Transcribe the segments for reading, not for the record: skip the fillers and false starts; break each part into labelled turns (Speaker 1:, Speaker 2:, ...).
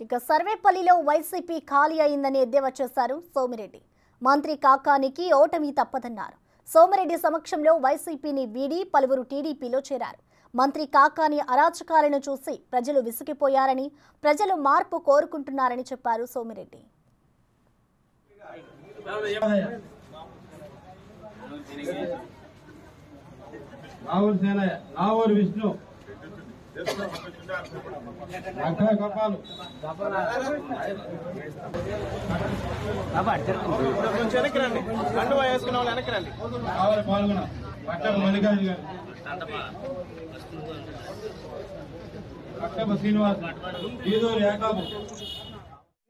Speaker 1: ఇక సర్వేపల్లిలో వైసీపీ ఖాళీ అయిందని ఎద్దేవా చేశారు సోమిరెడ్డి. మంత్రి కాకానికి ఓటమి తప్పదన్నారు. సోమిరెడ్డి సమక్షంలో వైసీపీని వీడి పలువురు టీడీపీలో చేరారు. మంత్రి కాకాని అరాచకాలను చూసి ప్రజలు విసిగిపోయారని, ప్రజలు మార్పు కోరుకుంటున్నారని చెప్పారు సోమిరెడ్డి.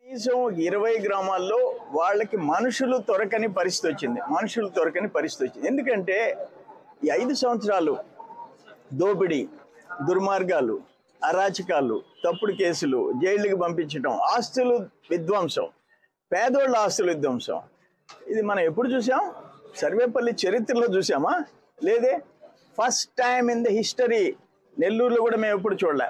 Speaker 2: కనీసం 20 గ్రామాల్లో వాళ్ళకి మనుషులు దొరకని పరిస్థితి వచ్చింది. ఎందుకంటే ఈ 5 సంవత్సరాలు దోపిడీ, దుర్మార్గాలు, అరాచకాలు, తప్పుడు కేసులు, జైళ్ళకి పంపించడం, ఆస్తులు విధ్వంసం, పేదోళ్ళ ఆస్తుల విధ్వంసం, ఇది మనం ఎప్పుడు చూసాం? సర్వేపల్లి చరిత్రలో చూసామా? లేదే. First time in the history. నెల్లూరులో కూడా మేము ఎప్పుడు చూడలే.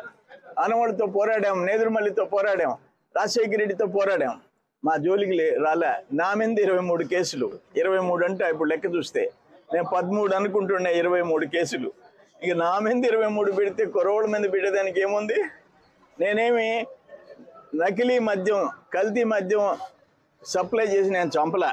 Speaker 2: ఆనవాళ్ళతో పోరాడాం, నేదురుమల్లితో పోరాడాం, రాజశేఖర రెడ్డితో పోరాడాం. మా జోలికి రాలే. నా మీద 23 కేసులు. 23 అంటే ఇప్పుడు లెక్క చూస్తే నేను 13 అనుకుంటున్నా. 23 కేసులు. ఇక నా మీద 23 పెడితే కురవల మీద పెట్టేదానికి ఏముంది? నేనేమి నకిలీ మద్యం, కల్తీ మద్యం సప్లై చేసి నేను చంపలే.